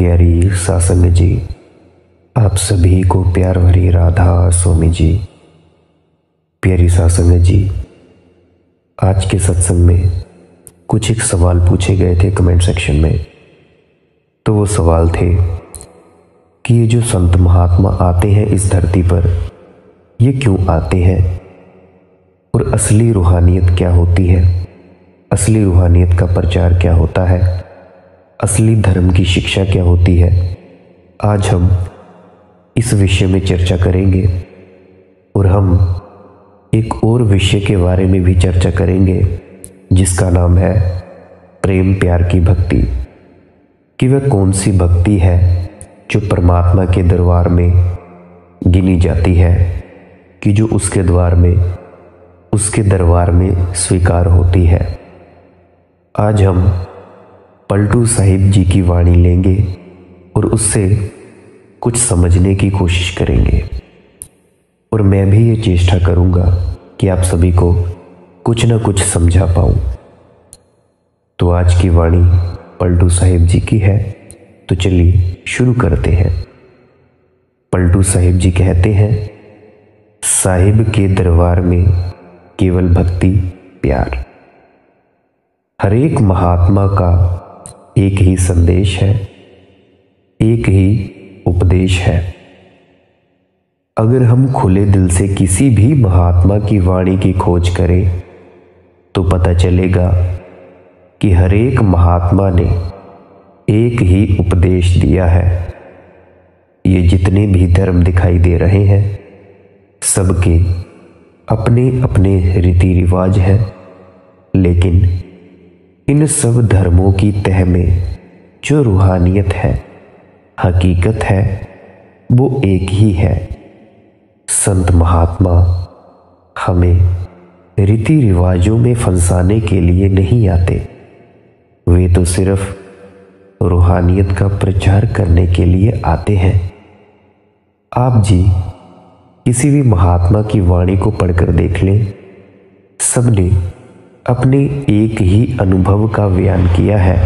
प्यारी सासंग जी, आप सभी को प्यार भरी राधा स्वामी जी। प्यारी सासंग जी, आज के सत्संग में कुछ एक सवाल पूछे गए थे कमेंट सेक्शन में। तो वो सवाल थे कि ये जो संत महात्मा आते हैं इस धरती पर, ये क्यों आते हैं और असली रूहानियत क्या होती है, असली रूहानियत का प्रचार क्या होता है, असली धर्म की शिक्षा क्या होती है। आज हम इस विषय में चर्चा करेंगे और हम एक और विषय के बारे में भी चर्चा करेंगे जिसका नाम है प्रेम प्यार की भक्ति। कि वह कौन सी भक्ति है जो परमात्मा के दरबार में गिनी जाती है, कि जो उसके दरबार में स्वीकार होती है। आज हम पलटू साहिब जी की वाणी लेंगे और उससे कुछ समझने की कोशिश करेंगे, और मैं भी ये चेष्टा करूंगा कि आप सभी को कुछ न कुछ समझा पाऊं। तो आज की वाणी पलटू साहिब जी की है, तो चलिए शुरू करते हैं। पलटू साहिब जी कहते हैं, साहिब के दरबार में केवल भक्ति प्यार। हर एक महात्मा का एक ही संदेश है, एक ही उपदेश है। अगर हम खुले दिल से किसी भी महात्मा की वाणी की खोज करें तो पता चलेगा कि हर एक महात्मा ने एक ही उपदेश दिया है। ये जितने भी धर्म दिखाई दे रहे हैं, सबके अपने अपने रीति रिवाज हैं, लेकिन इन सब धर्मों की तह में जो रूहानियत है, हकीकत है, वो एक ही है। संत महात्मा हमें रीति रिवाजों में फंसाने के लिए नहीं आते, वे तो सिर्फ रूहानियत का प्रचार करने के लिए आते हैं। आप जी किसी भी महात्मा की वाणी को पढ़कर देख लें, सबने अपने एक ही अनुभव का बयान किया है।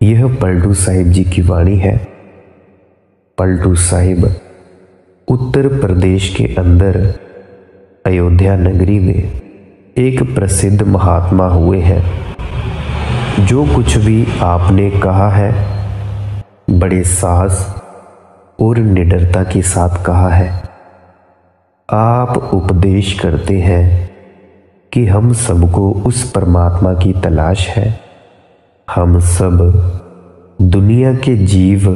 यह पलटू साहिब जी की वाणी है। पलटू साहिब उत्तर प्रदेश के अंदर अयोध्या नगरी में एक प्रसिद्ध महात्मा हुए हैं। जो कुछ भी आपने कहा है, बड़े साहस और निडरता के साथ कहा है। आप उपदेश करते हैं कि हम सबको उस परमात्मा की तलाश है। हम सब दुनिया के जीव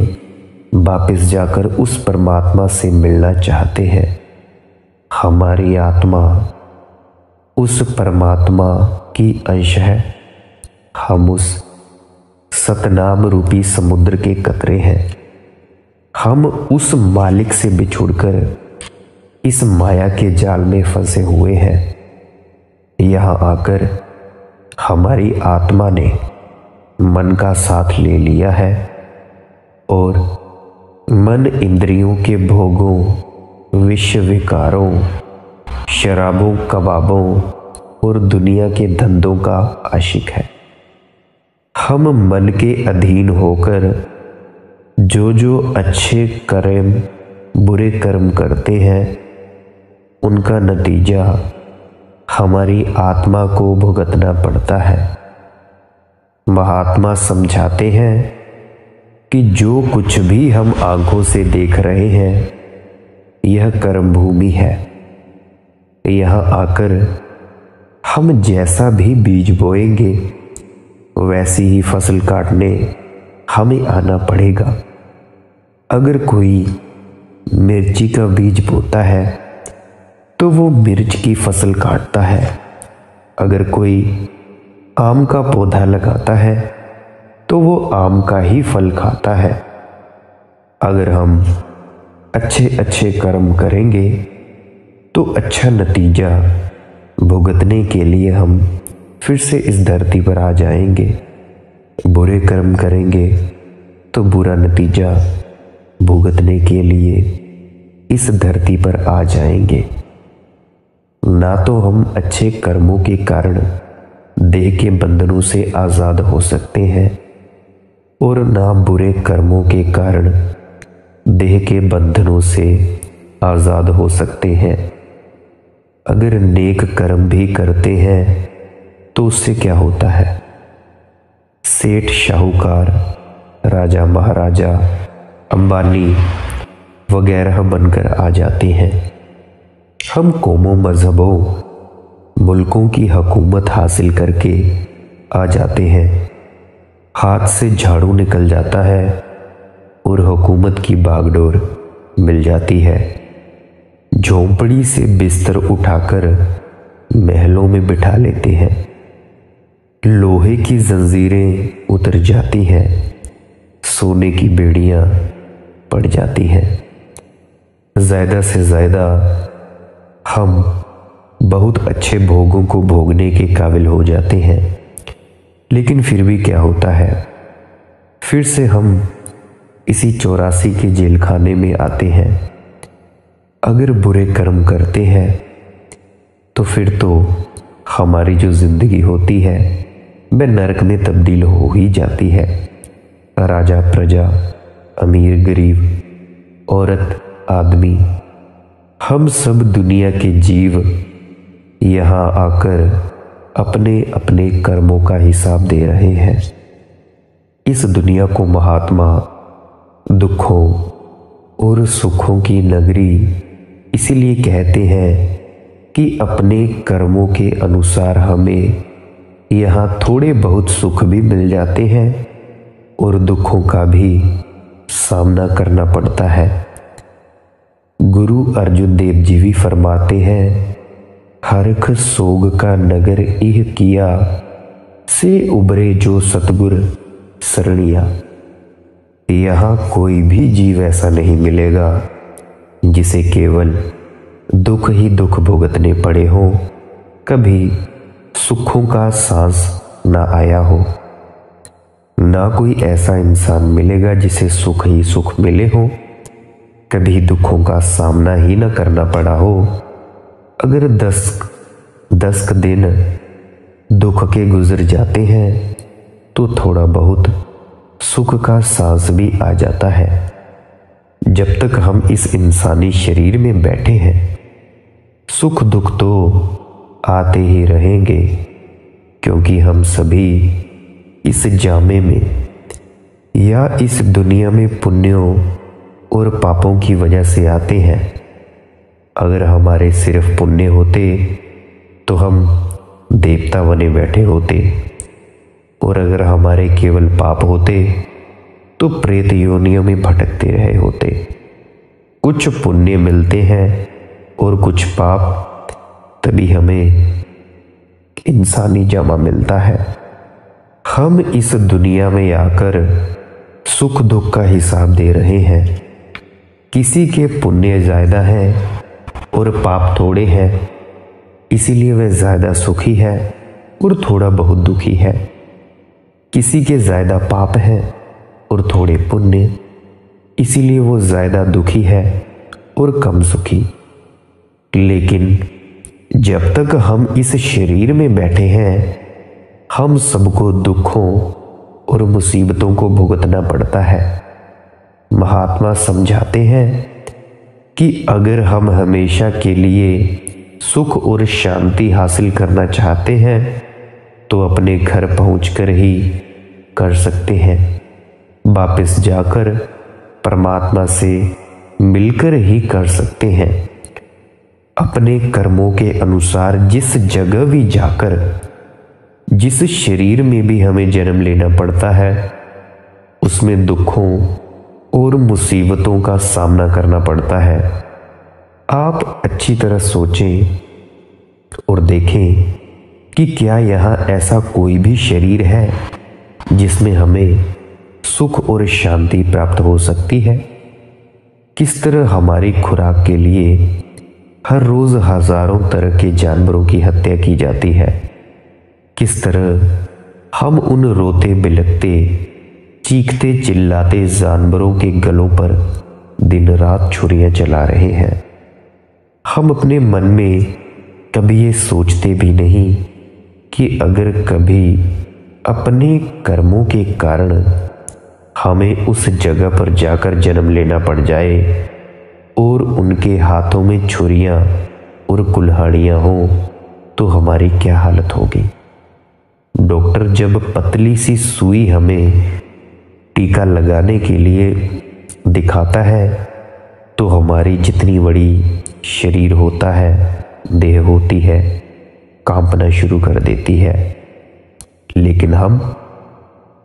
वापस जाकर उस परमात्मा से मिलना चाहते हैं। हमारी आत्मा उस परमात्मा की अंश है। हम उस सतनाम रूपी समुद्र के कतरे हैं। हम उस मालिक से बिछुड़कर इस माया के जाल में फंसे हुए हैं। यहाँ आकर हमारी आत्मा ने मन का साथ ले लिया है और मन इंद्रियों के भोगों, विषय विकारों, शराबों, कबाबों और दुनिया के धंधों का आशिक है। हम मन के अधीन होकर जो जो अच्छे कर्म बुरे कर्म करते हैं, उनका नतीजा हमारी आत्मा को भुगतना पड़ता है। महात्मा समझाते हैं कि जो कुछ भी हम आंखों से देख रहे हैं, यह कर्म भूमि है। यहाँ आकर हम जैसा भी बीज बोएंगे, वैसी ही फसल काटने हमें आना पड़ेगा। अगर कोई मिर्ची का बीज बोता है तो वो मिर्च की फसल काटता है। अगर कोई आम का पौधा लगाता है तो वो आम का ही फल खाता है। अगर हम अच्छे अच्छे कर्म करेंगे तो अच्छा नतीजा भुगतने के लिए हम फिर से इस धरती पर आ जाएंगे। बुरे कर्म करेंगे तो बुरा नतीजा भुगतने के लिए इस धरती पर आ जाएंगे। ना तो हम अच्छे कर्मों के कारण देह के बंधनों से आज़ाद हो सकते हैं, और ना बुरे कर्मों के कारण देह के बंधनों से आज़ाद हो सकते हैं। अगर नेक कर्म भी करते हैं तो उससे क्या होता है? सेठ साहूकार, राजा महाराजा, अंबानी वगैरह बनकर आ जाते हैं। हम कौमों, मजहबों, मुल्कों की हुकूमत हासिल करके आ जाते हैं। हाथ से झाड़ू निकल जाता है और हुकूमत की बागडोर मिल जाती है। झोंपड़ी से बिस्तर उठाकर महलों में बिठा लेते हैं। लोहे की जंजीरें उतर जाती हैं, सोने की बेड़ियां पड़ जाती हैं। ज़्यादा से ज़्यादा हम बहुत अच्छे भोगों को भोगने के काबिल हो जाते हैं, लेकिन फिर भी क्या होता है? फिर से हम इसी 84 के जेल खाने में आते हैं। अगर बुरे कर्म करते हैं तो फिर तो हमारी जो ज़िंदगी होती है वह नरक में तब्दील हो ही जाती है। राजा प्रजा, अमीर गरीब, औरत आदमी, हम सब दुनिया के जीव यहाँ आकर अपने अपने कर्मों का हिसाब दे रहे हैं। इस दुनिया को महात्मा दुखों और सुखों की नगरी इसीलिए कहते हैं कि अपने कर्मों के अनुसार हमें यहाँ थोड़े बहुत सुख भी मिल जाते हैं और दुखों का भी सामना करना पड़ता है। गुरु अर्जुन देव जी भी फरमाते हैं, हरख सोग का नगर इह किया, से उबरे जो सतगुर सरणिया। यहाँ कोई भी जीव ऐसा नहीं मिलेगा जिसे केवल दुख ही दुख भुगतने पड़े हों, कभी सुखों का सांस ना आया हो। ना कोई ऐसा इंसान मिलेगा जिसे सुख ही सुख मिले हो, कभी दुखों का सामना ही ना करना पड़ा हो। अगर 10 दिन दुख के गुजर जाते हैं तो थोड़ा बहुत सुख का सांस भी आ जाता है। जब तक हम इस इंसानी शरीर में बैठे हैं सुख दुख तो आते ही रहेंगे, क्योंकि हम सभी इस जामे में या इस दुनिया में पुण्यों और पापों की वजह से आते हैं। अगर हमारे सिर्फ पुण्य होते तो हम देवता बने बैठे होते, और अगर हमारे केवल पाप होते तो प्रेत योनियों में भटकते रहे होते। कुछ पुण्य मिलते हैं और कुछ पाप, तभी हमें इंसानी जमा मिलता है। हम इस दुनिया में आकर सुख दुख का हिसाब दे रहे हैं। किसी के पुण्य ज़्यादा है और पाप थोड़े हैं, इसीलिए वह ज़्यादा सुखी है और थोड़ा बहुत दुखी है। किसी के ज़्यादा पाप हैं और थोड़े पुण्य, इसीलिए वो ज़्यादा दुखी है और कम सुखी। लेकिन जब तक हम इस शरीर में बैठे हैं हम सबको दुखों और मुसीबतों को भुगतना पड़ता है। महात्मा समझाते हैं कि अगर हम हमेशा के लिए सुख और शांति हासिल करना चाहते हैं तो अपने घर पहुंचकर ही कर सकते हैं। वापस जाकर परमात्मा से मिलकर ही कर सकते हैं। अपने कर्मों के अनुसार जिस जगह भी जाकर, जिस शरीर में भी हमें जन्म लेना पड़ता है, उसमें दुखों और मुसीबतों का सामना करना पड़ता है। आप अच्छी तरह सोचें और देखें कि क्या यहाँ ऐसा कोई भी शरीर है जिसमें हमें सुख और शांति प्राप्त हो सकती है। किस तरह हमारी खुराक के लिए हर रोज हजारों तरह के जानवरों की हत्या की जाती है। किस तरह हम उन रोते बिलखते चीखते चिल्लाते जानवरों के गलों पर दिन रात छुरियां चला रहे हैं। हम अपने मन में कभी ये सोचते भी नहीं कि अगर कभी अपने कर्मों के कारण हमें उस जगह पर जाकर जन्म लेना पड़ जाए और उनके हाथों में छुरियां और कुल्हाड़ियां हों तो हमारी क्या हालत होगी। डॉक्टर जब पतली सी सुई हमें टीका लगाने के लिए दिखाता है तो हमारी जितनी बड़ी शरीर होता है, देह होती है, कांपना शुरू कर देती है। लेकिन हम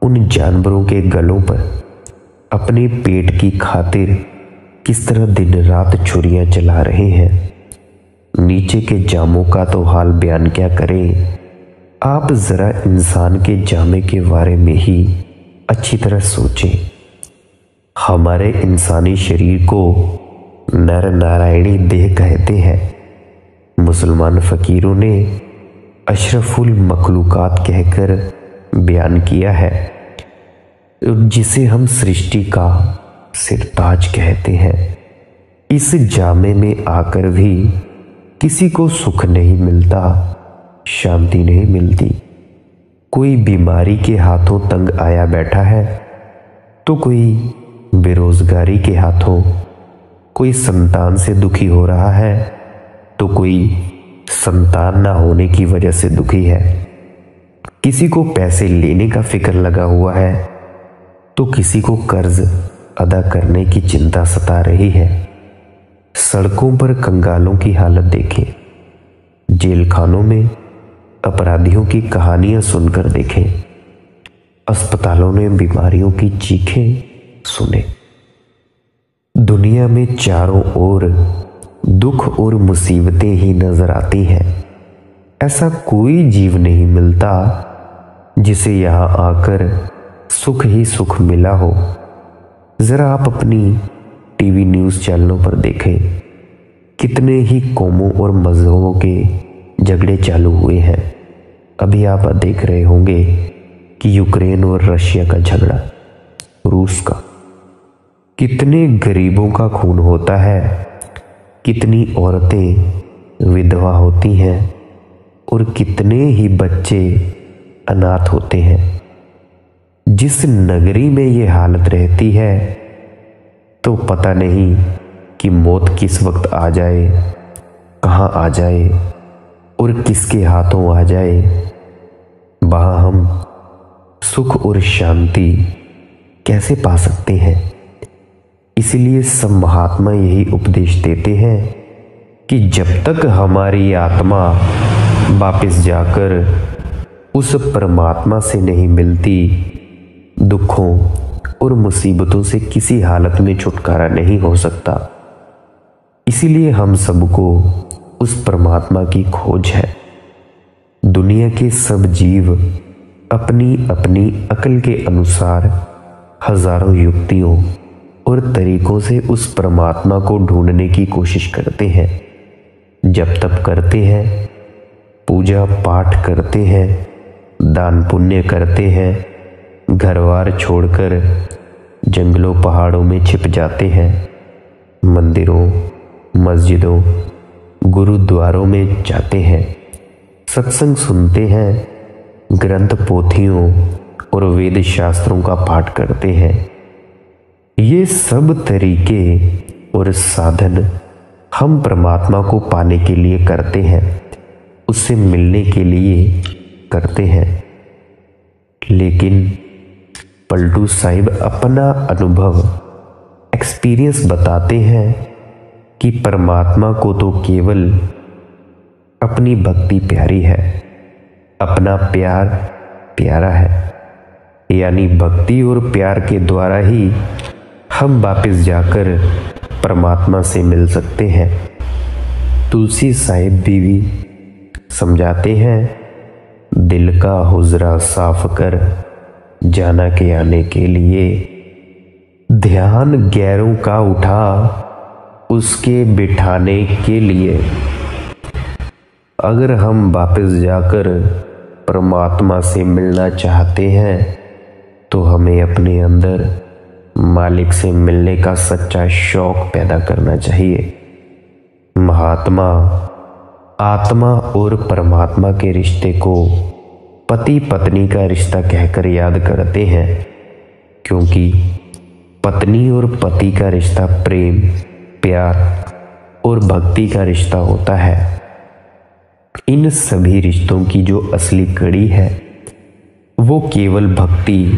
उन जानवरों के गलों पर अपने पेट की खातिर किस तरह दिन रात छुरियां चला रहे हैं। नीचे के जामों का तो हाल बयान क्या करें। आप जरा इंसान के जामे के बारे में ही अच्छी तरह सोचें। हमारे इंसानी शरीर को नर नारायणी देह कहते हैं। मुसलमान फकीरों ने अशरफुल मखलूकात कहकर बयान किया है, जिसे हम सृष्टि का सिरताज कहते हैं। इस जामे में आकर भी किसी को सुख नहीं मिलता, शांति नहीं मिलती। कोई बीमारी के हाथों तंग आया बैठा है तो कोई बेरोजगारी के हाथों, कोई संतान से दुखी हो रहा है तो कोई संतान ना होने की वजह से दुखी है। किसी को पैसे लेने का फिक्र लगा हुआ है तो किसी को कर्ज अदा करने की चिंता सता रही है। सड़कों पर कंगालों की हालत देखें, जेल खानों में अपराधियों की कहानियां सुनकर देखें, अस्पतालों में बीमारियों की चीखें सुने। दुनिया में चारों ओर दुख और मुसीबतें ही नजर आती हैं। ऐसा कोई जीव नहीं मिलता जिसे यहाँ आकर सुख ही सुख मिला हो। जरा आप अपनी टीवी न्यूज़ चैनलों पर देखें, कितने ही कौमों और मजहबों के झगड़े चालू हुए हैं। अभी आप देख रहे होंगे कि यूक्रेन और रशिया का झगड़ा, रूस का, कितने गरीबों का खून होता है, कितनी औरतें विधवा होती हैं और कितने ही बच्चे अनाथ होते हैं। जिस नगरी में ये हालत रहती है तो पता नहीं कि मौत किस वक्त आ जाए, कहाँ आ जाए और किसके हाथों आ जाए। वहाँ हम सुख और शांति कैसे पा सकते हैं। इसलिए सब महात्मा यही उपदेश देते हैं कि जब तक हमारी आत्मा वापस जाकर उस परमात्मा से नहीं मिलती, दुखों और मुसीबतों से किसी हालत में छुटकारा नहीं हो सकता। इसीलिए हम सबको उस परमात्मा की खोज है। दुनिया के सब जीव अपनी अपनी अकल के अनुसार हजारों युक्तियों और तरीकों से उस परमात्मा को ढूंढने की कोशिश करते हैं। जप तप करते हैं, पूजा पाठ करते हैं, दान पुण्य करते हैं, घरवार छोड़कर जंगलों पहाड़ों में छिप जाते हैं, मंदिरों मस्जिदों गुरुद्वारों में जाते हैं, सत्संग सुनते हैं, ग्रंथ पोथियों और वेद शास्त्रों का पाठ करते हैं। ये सब तरीके और साधन हम परमात्मा को पाने के लिए करते हैं, उससे मिलने के लिए करते हैं। लेकिन पलटू साहिब अपना अनुभव, एक्सपीरियंस बताते हैं कि परमात्मा को तो केवल अपनी भक्ति प्यारी है, अपना प्यार प्यारा है। यानी भक्ति और प्यार के द्वारा ही हम वापस जाकर परमात्मा से मिल सकते हैं। तुलसी साहिब बीवी समझाते हैं, दिल का हुजरा साफ कर जाना के आने के लिए, ध्यान गैरों का उठा उसके बिठाने के लिए। अगर हम वापस जाकर परमात्मा से मिलना चाहते हैं तो हमें अपने अंदर मालिक से मिलने का सच्चा शौक पैदा करना चाहिए। महात्मा आत्मा और परमात्मा के रिश्ते को पति पत्नी का रिश्ता कहकर याद करते हैं। क्योंकि पत्नी और पति का रिश्ता प्रेम, प्यार और भक्ति का रिश्ता होता है। इन सभी रिश्तों की जो असली कड़ी है वो केवल भक्ति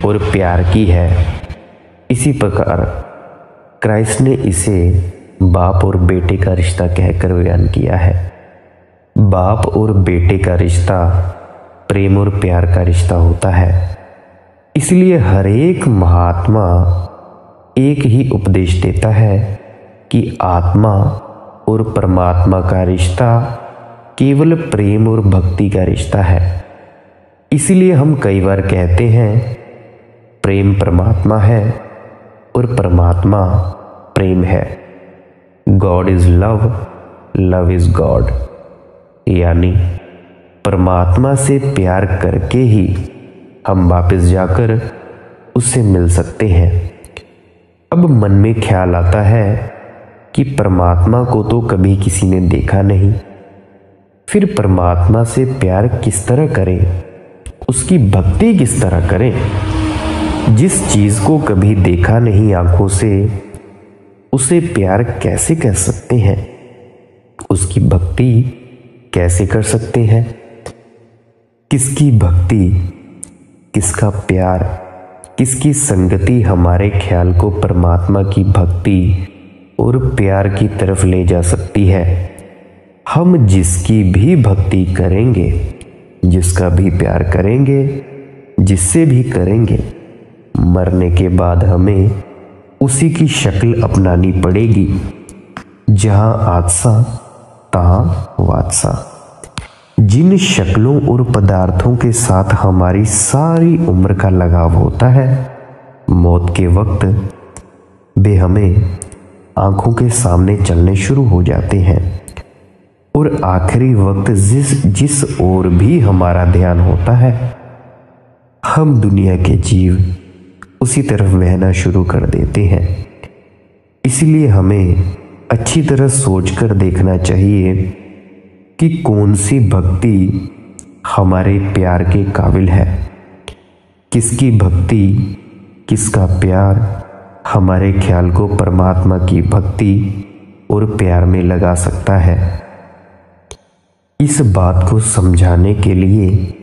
और प्यार की है। इसी प्रकार क्राइस्ट ने इसे बाप और बेटे का रिश्ता कहकर बयान किया है। बाप और बेटे का रिश्ता प्रेम और प्यार का रिश्ता होता है। इसलिए हर एक महात्मा एक ही उपदेश देता है कि आत्मा और परमात्मा का रिश्ता केवल प्रेम और भक्ति का रिश्ता है। इसीलिए हम कई बार कहते हैं प्रेम परमात्मा है और परमात्मा प्रेम है। God is love, love is God. यानी परमात्मा से प्यार करके ही हम वापस जाकर उससे मिल सकते हैं। अब मन में ख्याल आता है कि परमात्मा को तो कभी किसी ने देखा नहीं, फिर परमात्मा से प्यार किस तरह करें, उसकी भक्ति किस तरह करें। जिस चीज को कभी देखा नहीं आंखों से, उसे प्यार कैसे कर सकते हैं, उसकी भक्ति कैसे कर सकते हैं। किसकी भक्ति, किसका प्यार, किसकी संगति हमारे ख्याल को परमात्मा की भक्ति और प्यार की तरफ ले जा सकती है। हम जिसकी भी भक्ति करेंगे, जिसका भी प्यार करेंगे, जिससे भी करेंगे, मरने के बाद हमें उसी की शक्ल अपनानी पड़ेगी। जहां आदसा तहां वादसा। जिन शक्लों और पदार्थों के साथ हमारी सारी उम्र का लगाव होता है, मौत के वक्त वे हमें आंखों के सामने चलने शुरू हो जाते हैं और आखिरी वक्त जिस ओर भी हमारा ध्यान होता है, हम दुनिया के जीव उसी तरफ बहना शुरू कर देते हैं। इसलिए हमें अच्छी तरह सोचकर देखना चाहिए कि कौन सी भक्ति हमारे प्यार के काबिल है, किसकी भक्ति, किसका प्यार हमारे ख्याल को परमात्मा की भक्ति और प्यार में लगा सकता है। इस बात को समझाने के लिए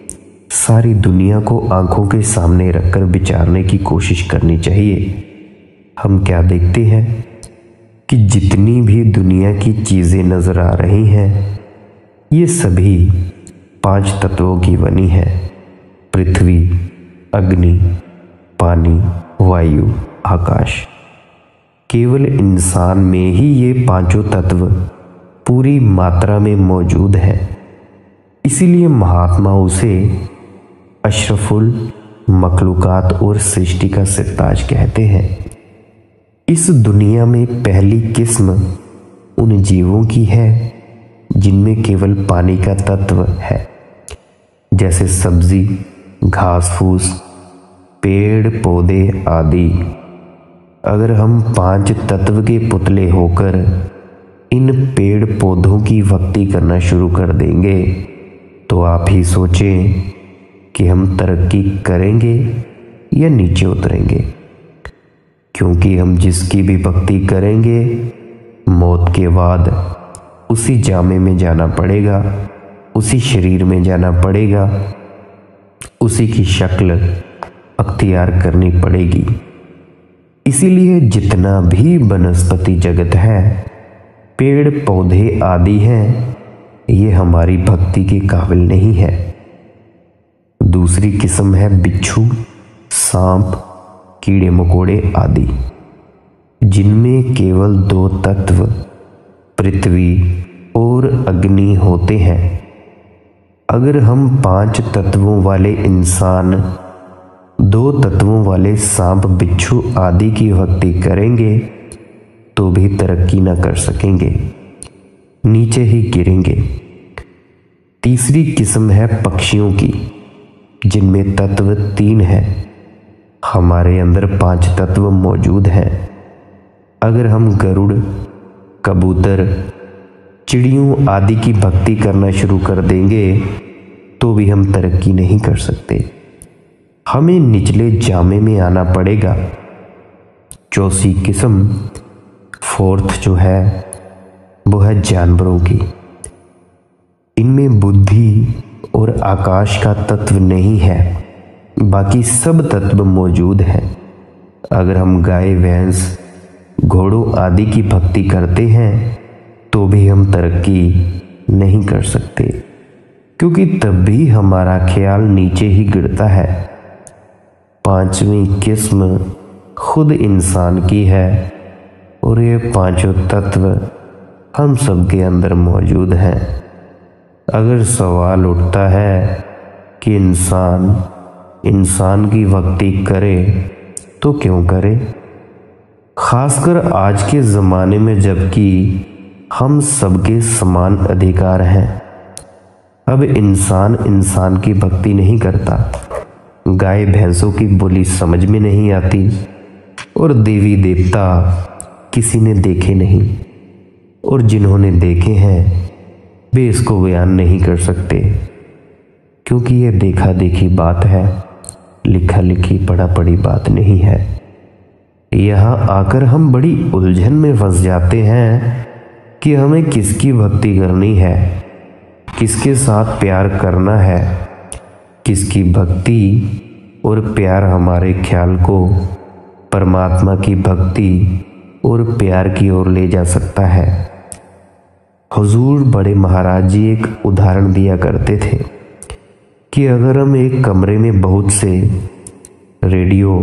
सारी दुनिया को आंखों के सामने रखकर विचारने की कोशिश करनी चाहिए। हम क्या देखते हैं कि जितनी भी दुनिया की चीज़ें नज़र आ रही हैं, ये सभी 5 तत्वों की बनी है। पृथ्वी, अग्नि, पानी, वायु, आकाश। केवल इंसान में ही ये 5 तत्व पूरी मात्रा में मौजूद है। इसीलिए महात्मा उसे अशरफुल मखलूकात और सृष्टि का सिरताज कहते हैं। इस दुनिया में पहली किस्म उन जीवों की है जिनमें केवल पानी का तत्व है, जैसे सब्जी, घास फूस, पेड़ पौधे आदि। अगर हम 5 तत्व के पुतले होकर इन पेड़ पौधों की भक्ति करना शुरू कर देंगे तो आप ही सोचें कि हम तरक्की करेंगे या नीचे उतरेंगे। क्योंकि हम जिसकी भी भक्ति करेंगे, मौत के बाद उसी जामे में जाना पड़ेगा, उसी शरीर में जाना पड़ेगा, उसी की शक्ल अख्तियार करनी पड़ेगी। इसीलिए जितना भी वनस्पति जगत है, पेड़ पौधे आदि हैं, ये हमारी भक्ति के काबिल नहीं है। दूसरी किस्म है बिच्छू, सांप, कीड़े मकोड़े आदि, जिनमें केवल 2 तत्व पृथ्वी और अग्नि होते हैं। अगर हम 5 तत्वों वाले इंसान, 2 तत्वों वाले सांप, बिच्छू आदि की भक्ति करेंगे तो भी तरक्की न कर सकेंगे, नीचे ही गिरेंगे। तीसरी किस्म है पक्षियों की, जिनमें तत्व 3 हैं। हमारे अंदर 5 तत्व मौजूद हैं। अगर हम गरुड़, कबूतर, चिड़ियों आदि की भक्ति करना शुरू कर देंगे तो भी हम तरक्की नहीं कर सकते। हमें निचले जामे में आना पड़ेगा। चौथी किस्म, फोर्थ जो है वो है जानवरों की। इनमें बुद्धि और आकाश का तत्व नहीं है, बाकी सब तत्व मौजूद हैं। अगर हम गाय, भैंस, घोड़ों आदि की भक्ति करते हैं तो भी हम तरक्की नहीं कर सकते, क्योंकि तब भी हमारा ख्याल नीचे ही गिरता है। पांचवी किस्म खुद इंसान की है और ये पांचों तत्व हम सबके अंदर मौजूद हैं। अगर सवाल उठता है कि इंसान की भक्ति करे तो क्यों करे, खासकर आज के ज़माने में जबकि हम सबके समान अधिकार हैं। अब इंसान की भक्ति नहीं करता, गाय भैंसों की बोली समझ में नहीं आती और देवी देवता किसी ने देखे नहीं, और जिन्होंने देखे हैं वे इसको बयान नहीं कर सकते, क्योंकि ये देखा देखी बात है, लिखा लिखी पढ़ा पढ़ी बात नहीं है। यहाँ आकर हम बड़ी उलझन में फंस जाते हैं कि हमें किसकी भक्ति करनी है, किसके साथ प्यार करना है, किसकी भक्ति और प्यार हमारे ख्याल को परमात्मा की भक्ति और प्यार की ओर ले जा सकता है। हुजूर बड़े महाराज जी एक उदाहरण दिया करते थे कि अगर हम एक कमरे में बहुत से रेडियो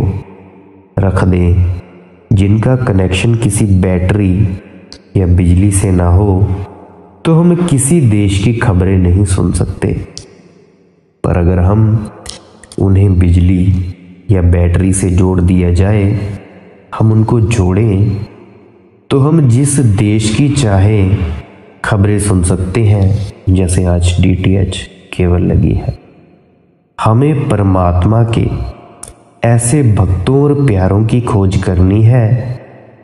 रख दें जिनका कनेक्शन किसी बैटरी या बिजली से ना हो, तो हम किसी देश की खबरें नहीं सुन सकते। पर अगर हम उन्हें बिजली या बैटरी से जोड़ दिया जाए, हम उनको जोड़ें, तो हम जिस देश की चाहे खबरें सुन सकते हैं, जैसे आज DTH केबल लगी है। हमें परमात्मा के ऐसे भक्तों और प्यारों की खोज करनी है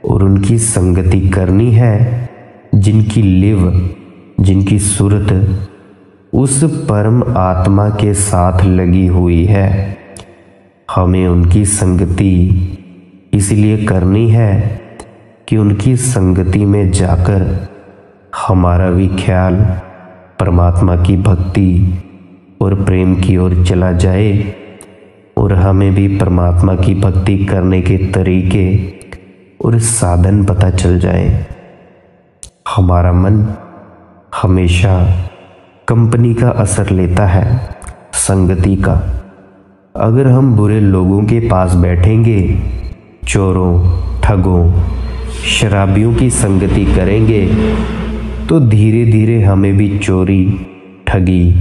और उनकी संगति करनी है जिनकी लिव, जिनकी सूरत उस परम आत्मा के साथ लगी हुई है। हमें उनकी संगति इसलिए करनी है कि उनकी संगति में जाकर हमारा भी ख्याल परमात्मा की भक्ति और प्रेम की ओर चला जाए और हमें भी परमात्मा की भक्ति करने के तरीके और साधन पता चल जाए। हमारा मन हमेशा कंपनी का असर लेता है, संगति का। अगर हम बुरे लोगों के पास बैठेंगे, चोरों, ठगों, शराबियों की संगति करेंगे, तो धीरे धीरे हमें भी चोरी, ठगी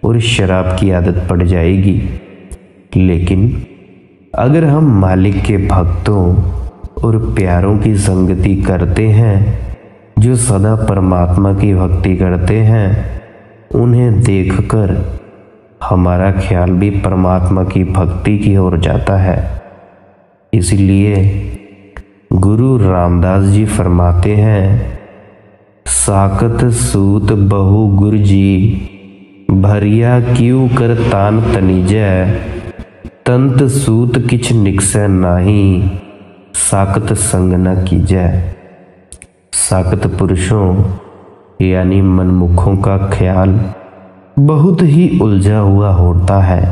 और शराब की आदत पड़ जाएगी। लेकिन अगर हम मालिक के भक्तों और प्यारों की संगति करते हैं, जो सदा परमात्मा की भक्ति करते हैं, उन्हें देखकर हमारा ख्याल भी परमात्मा की भक्ति की ओर जाता है। इसलिए गुरु रामदास जी फरमाते हैं, साकत सूत बहु गुर जी, भरिया क्यों कर तान तनिजै, तंत सूत किछ निकसै नाही, साकत संग न कीजै। साकत पुरुषों यानी मनमुखों का ख्याल बहुत ही उलझा हुआ होता है।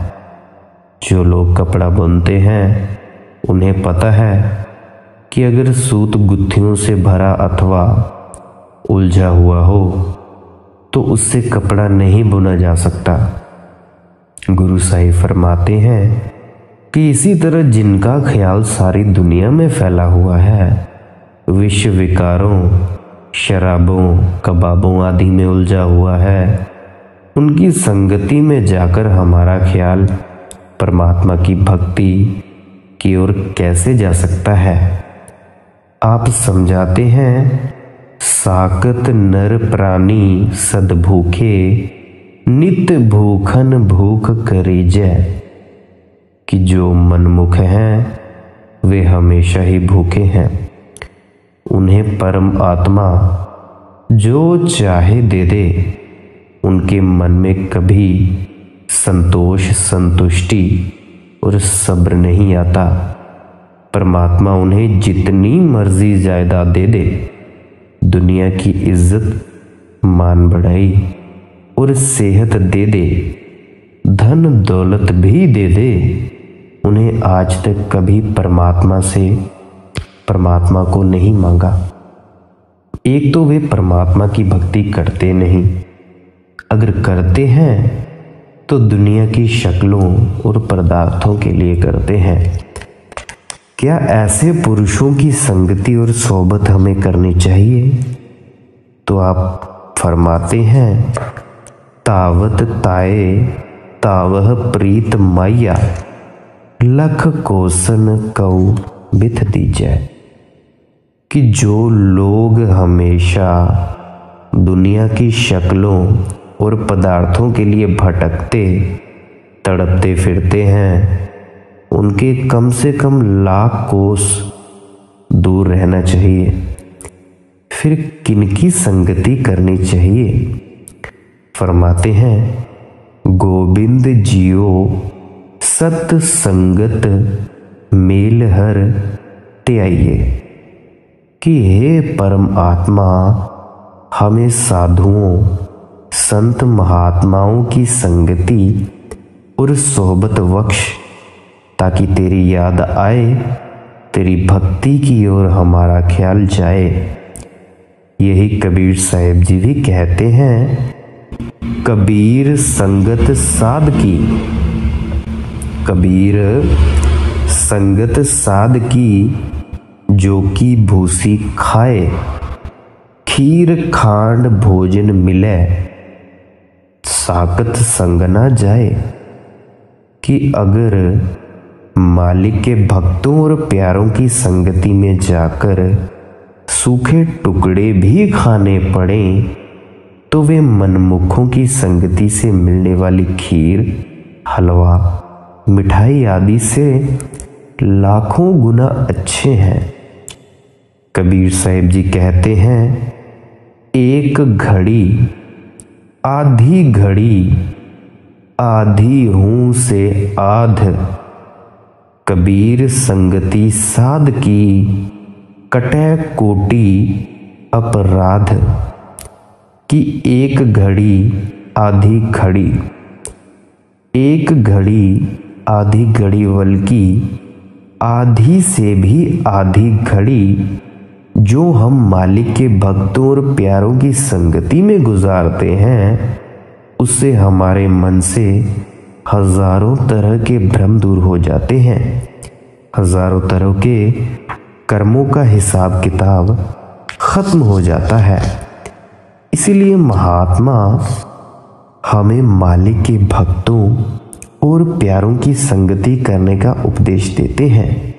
जो लोग कपड़ा बुनते हैं उन्हें पता है कि अगर सूत गुत्थियों से भरा अथवा उलझा हुआ हो तो उससे कपड़ा नहीं बुना जा सकता। गुरु साहिब फरमाते हैं कि इसी तरह जिनका ख्याल सारी दुनिया में फैला हुआ है, विश्व विकारों, शराबों, कबाबों आदि में उलझा हुआ है, उनकी संगति में जाकर हमारा ख्याल परमात्मा की भक्ति की ओर कैसे जा सकता है। आप समझाते हैं, साकत नर प्राणी सदभूखे, नित भूखन भूख करीजै, कि जो मनमुख हैं वे हमेशा ही भूखे हैं। उन्हें परम आत्मा जो चाहे दे दे, उनके मन में कभी संतोष, संतुष्टि और सब्र नहीं आता। परमात्मा उन्हें जितनी मर्जी जायदाद दे दे, दुनिया की इज्जत मान बढ़ाई और सेहत दे दे, धन दौलत भी दे दे, उन्हें आज तक कभी परमात्मा को नहीं मांगा। एक तो वे परमात्मा की भक्ति करते नहीं, अगर करते हैं तो दुनिया की शक्लों और पदार्थों के लिए करते हैं। क्या ऐसे पुरुषों की संगति और सोबत हमें करनी चाहिए? तो आप फरमाते हैं, तावत ताए तावह प्रीत माया, लख कोसन कऊ बिथ दीजै। कि जो लोग हमेशा दुनिया की शक्लों और पदार्थों के लिए भटकते तड़पते फिरते हैं, उनके कम से कम लाख कोस दूर रहना चाहिए। फिर किनकी संगति करनी चाहिए? फरमाते हैं, गोविंद जियो सत संगत मेल हर त्याइए। कि हे परम आत्मा, हमें साधुओं संत महात्माओं की संगति और सोहबत बख्श, ताकि तेरी याद आए, तेरी भक्ति की ओर हमारा ख्याल जाए। यही कबीर साहिब जी भी कहते हैं, कबीर संगत साध की, कबीर संगत साध की, जो की भूसी खाए, खीर खांड भोजन मिले, साकत संग ना जाए। कि अगर मालिक के भक्तों और प्यारों की संगति में जाकर सूखे टुकड़े भी खाने पड़े, तो वे मनमुखों की संगति से मिलने वाली खीर, हलवा, मिठाई आदि से लाखों गुना अच्छे हैं। कबीर साहिब जी कहते हैं, एक घड़ी आधी घड़ी, आधी हूँ से आध, कबीर संगति साध की, कटै कोटि अपराध। कि एक घड़ी आधी घड़ी, एक घड़ी आधी घड़ी, बल्कि आधी से भी आधी घड़ी जो हम मालिक के भक्तों और प्यारों की संगति में गुजारते हैं, उससे हमारे मन से हजारों तरह के भ्रम दूर हो जाते हैं। हजारों तरह के कर्मों का हिसाब किताब खत्म हो जाता है। इसीलिए महात्मा हमें मालिक के भक्तों और प्यारों की संगति करने का उपदेश देते हैं।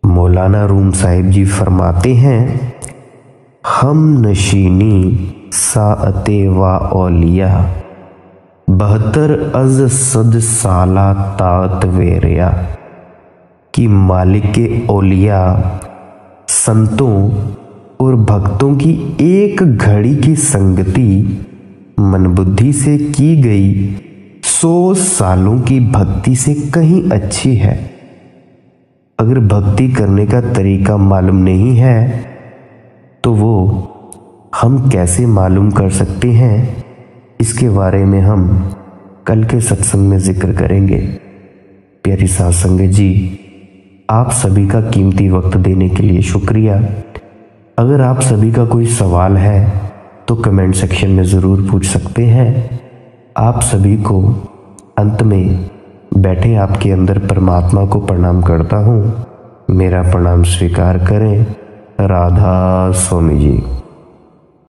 मौलाना रूम साहिब जी फरमाते हैं, हम नशीनी साअते वा औलिया, 72 अज सद साला तात वेरिया। कि मालिक के औलिया, संतों और भक्तों की एक घड़ी की संगति मन बुद्धि से की गई 100 सालों की भक्ति से कहीं अच्छी है। अगर भक्ति करने का तरीका मालूम नहीं है तो वो हम कैसे मालूम कर सकते हैं, इसके बारे में हम कल के सत्संग में जिक्र करेंगे। प्यारी साध संगत जी, आप सभी का कीमती वक्त देने के लिए शुक्रिया। अगर आप सभी का कोई सवाल है तो कमेंट सेक्शन में ज़रूर पूछ सकते हैं। आप सभी को अंत में बैठे आपके अंदर परमात्मा को प्रणाम करता हूँ। मेरा प्रणाम स्वीकार करें। राधा स्वामी जी।